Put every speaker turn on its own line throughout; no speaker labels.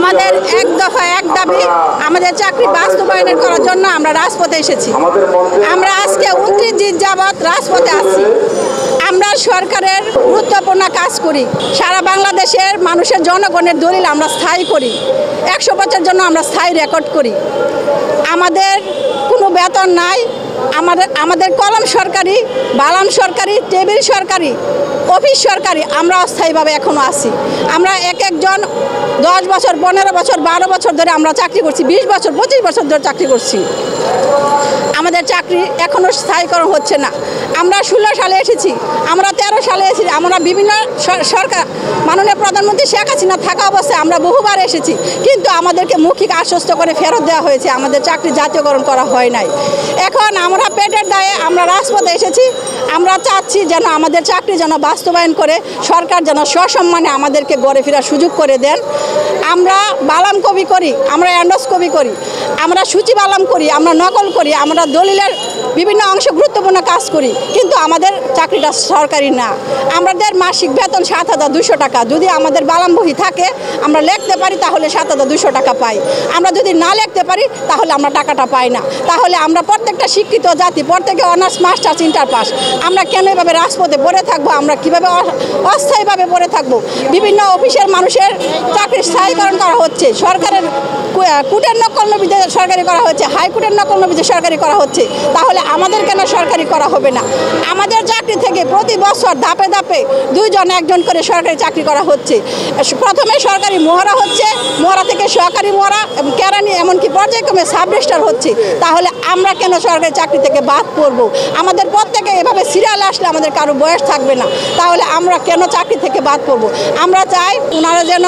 আমাদের এক দফা এক দাবি আমাদের চাকরি বাস্তবায়নের করার জন্য আমরা রাজপথে এসেছি। আমরা আজকে 29 দিন যাবৎ রাজপথে আছি। আমরা সরকারের গুরুত্বপূর্ণ কাজ করি, সারা বাংলাদেশের মানুষের জনগণের দলিল আমরা স্থায়ী করি, 100 বছরের জন্য আমরা স্থায়ী রেকর্ড করি। আমাদের কোনো বেতন নাই, আমাদের কলম সরকারি, বালাম সরকারি, টেবিল সরকারি, অফিস সরকারি, আমরা অস্থায়ীভাবে এখনও আছি। আমরা এক একজন 10 বছর, 15 বছর, 12 বছর ধরে আমরা চাকরি করছি, 20 বছর, 25 বছর ধরে চাকরি করছি। আমাদের চাকরি এখনও স্থায়ীকরণ হচ্ছে না। আমরা 16 সালে এসেছি, আমরা 13 সালে এসেছি, আমরা বিভিন্ন সরকার মাননীয় প্রধানমন্ত্রী শেখ হাসিনা থাকা অবস্থায় আমরা বহুবার এসেছি, কিন্তু আমাদেরকে মৌখিক আশ্বস্ত করে ফেরত দেওয়া হয়েছে, আমাদের চাকরি জাতীয়করণ করা হয় নাই। এখন আমরা পেটের দায়ে আমরা রাজপথে এসেছি। আমরা চাচ্ছি যেন আমাদের চাকরি যেন বাস্তবায়ন করে সরকার যেন সসম্মানে আমাদেরকে গড়ে ফেরার সুযোগ করে দেন। আমরা বালাম কবি করি, আমরা অ্যান্ডোস্কোপি করি, আমরা সূচি বালাম করি, আমরা নকল করি, আমরা দলিলের বিভিন্ন অংশ গুরুত্বপূর্ণ কাজ করি, কিন্তু আমাদের চাকরিটা সরকারি না। আমাদের মাসিক বেতন 7,200 টাকা। যদি আমাদের বালাম বহি থাকে, আমরা লিখতে পারি, তাহলে 7,200 টাকা পাই। আমরা যদি না লিখতে পারি, তাহলে আমরা টাকাটা পাই না। তাহলে আমরা প্রত্যেকটা শিক্ষিত জাতি, প্রত্যেকে অনার্স মাস্টার্স ইন্টার পাস, আমরা কেন এভাবে রাজপথে পড়ে থাকবো? আমরা কীভাবে অস্থায়ীভাবে পড়ে থাকবো? বিভিন্ন অফিসের মানুষের চাকরি স্থায়ীকরণ করা হচ্ছে, সরকারের কোর্টের নকল নবীতে সরকারি করা হচ্ছে, হাইকোর্টের নকল নবীতে সরকারি করা হচ্ছে, তাহলে আমাদের কেন সরকারি করা হবে না? আমাদের চাকরি থেকে প্রতি বছর ধাপে ধাপে 2 জন 1 জন করে সরকারি চাকরি করা হচ্ছে। প্রথমে সরকারি মহড়া হচ্ছে, মহড়া থেকে সহকারী মহড়া, কেরানি, এমনকি পর্যায়ক্রমে সাব রেজিস্ট্রার হচ্ছে। তাহলে আমরা কেন সরকারি চাকরি থেকে বাদ পড়ব? আমাদের প্রত্যেকে এভাবে সিরিয়াল আসলে আমাদের কারো বয়স থাকবে না, তাহলে আমরা কেন চাকরি থেকে বাদ পড়ব? আমরা চাই ওনারা যেন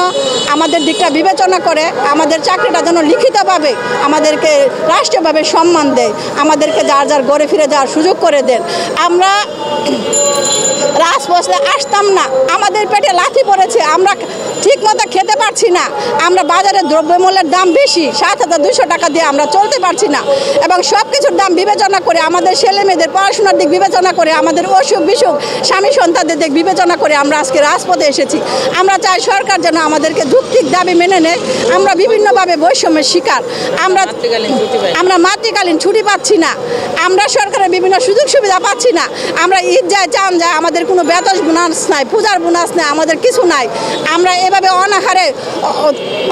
আমাদের দিকটা বিবেচনা করে আমাদের চাকরিটা যেন লিখিতভাবে আমাদেরকে রাষ্ট্রীয়ভাবে সম্মান দেয়, আমাদেরকে যার যার ঘরে ফিরে যাওয়ার সুযোগ করে দেন। আমরা রাজপথে আসতাম না, আমাদের পেটে লাথি পড়েছে, আমরা ঠিক মতো খেতে পারছি না, আমরা বাজারে দ্রব্যমূল্যের দাম বেশি, 7,200 টাকা দিয়ে আমরা চলতে পারছি না, এবং সব কিছুর দাম বিবেচনা করে, আমাদের ছেলে মেয়েদের পড়াশোনার দিক বিবেচনা করে, আমাদের অসুখ বিসুখ, স্বামী সন্তানদের দিক বিবেচনা করে আমরা আজকে রাজপথে এসেছি। আমরা চাই সরকার যেন আমাদেরকে যৌক্তিক দাবি মেনে নেয়। আমরা বিভিন্নভাবে বৈষম্যের শিকার, আমরা মাতৃকালীন ছুটি পাচ্ছি না, আমরা সরকারের বিভিন্ন সুযোগ সুবিধা পাচ্ছি না, আমরা ঈদ যায়, চান যায়, আমাদের কোনো বেতন বোনাস নাই, পূজার বোনাস নাই, আমাদের কিছু নাই। আমরা এভাবে অনাহারে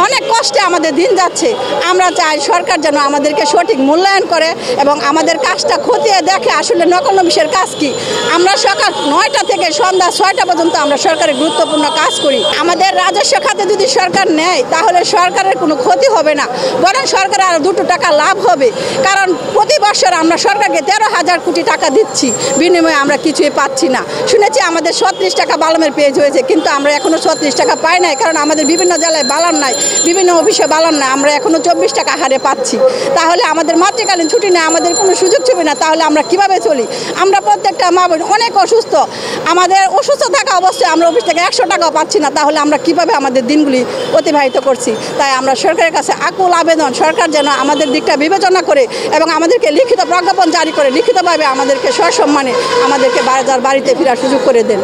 অনেক কষ্টে আমাদের দিন যাচ্ছে। আমরা চাই সরকার যেন আমাদেরকে সঠিক মূল্যায়ন করে এবং আমাদের কাজটা খতিয়ে দেখে আসলে নকল অফিসের কাজ কি। আমরা সকাল 9টা থেকে সন্ধ্যা 6টা পর্যন্ত আমরা সরকারের গুরুত্বপূর্ণ কাজ করি। আমাদের রাজস্ব খাতে যদি সরকার নেয়, তাহলে সরকারের কোনো ক্ষতি হবে না, বরং সরকারের আরও 2 টাকা লাভ হবে। কারণ প্রতি বছর আমরা সরকারকে 13,000 কোটি টাকা দিচ্ছি, বিনিময়ে আমরা কিছুই পাচ্ছি না। শুনেছি আমাদের 36 টাকা বালামের পেজ হয়েছে, কিন্তু আমরা এখনও 36 টাকা পাই নাই, কারণ আমাদের বিভিন্ন জেলায় বালাম নাই, বিভিন্ন অফিসে বালাম নাই, আমরা এখনও 24 টাকা হারে পাচ্ছি। তাহলে আমাদের মাতৃকালীন ছুটি নেই, আমাদের কোনো সুযোগ ছবি না, তাহলে আমরা কিভাবে চলি? আমরা প্রত্যেকটা মা বোন অনেক অসুস্থ, আমাদের অসুস্থ থাকা অবস্থায় আমরা অফিস থেকে 100 টাকাও পাচ্ছি না, তাহলে আমরা কিভাবে আমাদের দিনগুলি অতিবাহিত করছি? তাই আমরা সরকারের কাছে আকুল আবেদন, সরকার যেন আমাদের দিকটা বিবেচনা করে এবং আমাদেরকে লিখিত প্রজ্ঞাপন জারি করে লিখিতভাবে আমাদেরকে সসম্মানে আমাদেরকে বাড়িতে ফেরার সুযোগ করে দেন।